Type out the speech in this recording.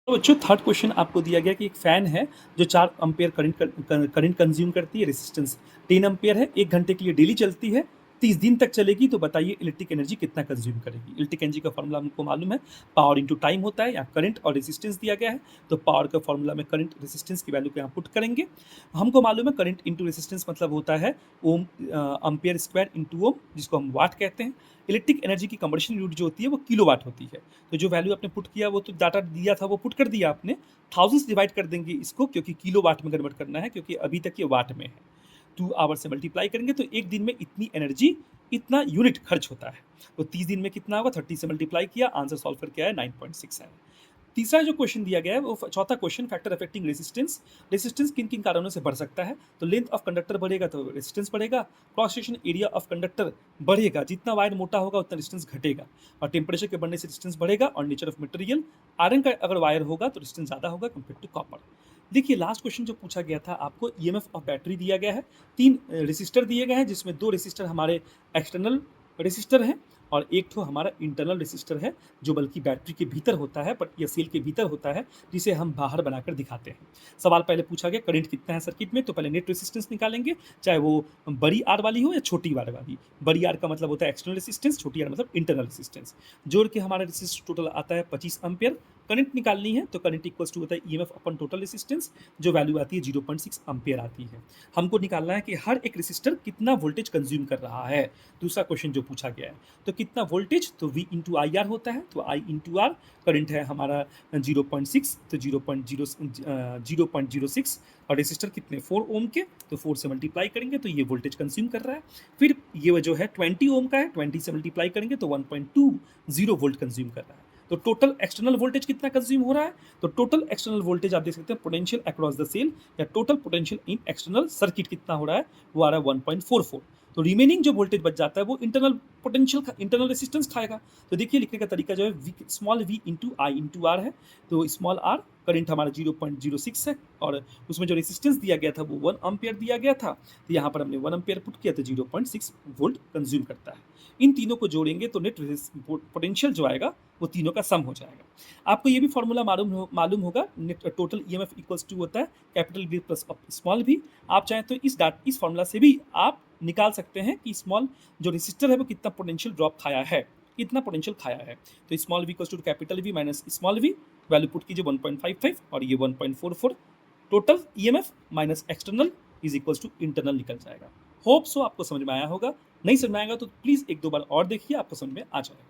तो बच्चों third question आपको दिया गया कि एक फैन है जो 4 एम्पियर करंट कंज्यूम करती है, रेजिस्टेंस 10 एम्पियर है, 1 घंटे के लिए डेली चलती है, 30 दिन तक चलेगी, तो बताइए इलेक्ट्रिक एनर्जी कितना कंज्यूम करेगी। इलेक्ट्रिक एनर्जी का फॉर्मूला हमको मालूम है, पावर इंटू टाइम होता है, यहाँ करंट और रेजिस्टेंस दिया गया है, तो पावर का फॉर्मूला में करंट रेजिस्टेंस की वैल्यू को यहाँ पुट करेंगे। हमको मालूम है करंट इंटू रेजिस्टेंस मतलब होता है ओम एम्पियर स्क्वायर इंटू ओम, जिसको हम वाट कहते हैं। इलेक्ट्रिक एनर्जी की कंबर्शन यूनिट जो होती है वो किलोवाट होती है। तो जो वैल्यू आपने पुट किया वो तो डाटा दिया था वो पुट कर दिया आपने, थाउजेंड्स डिवाइड कर देंगे इसको क्योंकि किलो वाट में कन्वर्ट करना है, क्योंकि अभी तक ये वाट में है। 2 आवर से मल्टीप्लाई करेंगे तो एक दिन में इतनी एनर्जी इतना यूनिट खर्च होता है। तो 30 दिन में कितना होगा, 30 से मल्टीप्लाई किया, आंसर सॉल्व करके आया 9.6 है। तीसरा जो क्वेश्चन दिया गया है वो चौथा question, factor affecting resistance. Resistance किन किन कारणों से बढ़ सकता है, तो लेंथ ऑफ कंडक्टर बढ़ेगा तो रेजिस्टेंस बढ़ेगा, cross section area of conductor बढ़ेगा, जितना वायर मोटा होगा उतना रेजिस्टेंस घटेगा, और टेम्परेचर के बढ़ने से रेजिस्टेंस बढ़ेगा, और नेचर ऑफ मटेरियल, आयरन का अगर वायर होगा तो रेजिस्टेंस ज़्यादा होगा कंपेयर टू कॉपर। देखिए लास्ट क्वेश्चन जो पूछा गया था आपको, ईएमएफ ऑफ बैटरी दिया गया है, 3 रेसिस्टर दिए गए हैं जिसमें 2 रेसिस्टर हमारे एक्सटर्नल रेसिस्टर हैं और एक तो हमारा इंटरनल रेसिस्टर है जो बल्कि बैटरी के भीतर होता है, बट या सेल के भीतर होता है, जिसे हम बाहर बनाकर दिखाते हैं। सवाल पहले पूछा गया करंट कितना है सर्किट में, तो पहले नेट रेसिस्टेंस निकालेंगे, चाहे वो बड़ी आर वाली हो या छोटी आर वाली। बड़ी आर का मतलब होता है एक्सटर्नल रेसिस्टेंस, छोटी आर मतलब इंटरनल रेसिस्टेंस। जोड़ के हमारा रेसिस्टेंस टोटल आता है 25 एम्पियर। करंट निकालनी है तो करंट इक्वल्स टू होता है ईएमएफ अपन टोटल रेसिस्टेंस, जो वैल्यू आती है 0.6 एम्पियर आती है। हमको निकालना है कि हर एक रेसिस्टर कितना वोल्टेज कंज्यूम कर रहा है। दूसरा क्वेश्चन जो पूछा गया है, तो कितना वोल्टेज, तो V इंटू आई आर होता है, तो I इंटू आर, करंट है हमारा 0.6, तो 0.06, और रेसिस्टर कितने 4 ओम के, तो 4 से मल्टीप्लाई करेंगे तो ये वोल्टेज कंज्यूम कर रहा है। फिर ये जो है 20 ओम का है, 20 से मल्टीप्लाई करेंगे तो 1.20 वोल्ट कंज्यूम कर रहा है। तो टोटल एक्सटर्नल वोल्टेज कितना कंज्यूम हो रहा है, तो टोटल एक्सटर्नल वोल्टेज आप देख सकते हैं पोटेंशियल अक्रॉस द सेल या total potential in external circuit कितना हो रहा है, वो आ रहा है 1.44। तो रिमेनिंग जो वोल्टेज बच जाता है वो इंटरनल पोटेंशियल इंटरनल रेसिस्टेंस खाएगा। तो देखिए लिखने का तरीका जो है small v into I into R है, तो स्मॉल आर करंट हमारा 0.06 है, और उसमें जो रेसिस्टेंस दिया गया था वो 1 एम्पियर दिया गया था, तो यहाँ पर हमने 1 एम्पियर पुट किया तो 0.6 वोल्ट कंज्यूम करता है। इन तीनों को जोड़ेंगे तो नेट पोटेंशियल जो आएगा वो तीनों का सम हो जाएगा। आपको ये भी फॉर्मूला मालूम होगा, net total EMF equals to होता है capital V plus small v। आप चाहें तो इस फॉर्मूला से भी आप निकाल सकते हैं कि स्मॉल जो रेसिस्टर है वो कितना पोटेंशियल ड्रॉप खाया है, कितना पोटेंशियल खाया है। तो small v equals to capital V minus small v, value put कीजिए 1.55 और ये 1.44, total EMF minus external is equals to internal निकल जाएगा। होप सो आपको समझ में आया होगा, नहीं समझ में आएगा तो प्लीज़ 1-2 बार और देखिए, आपको समझ में आ जाएगा।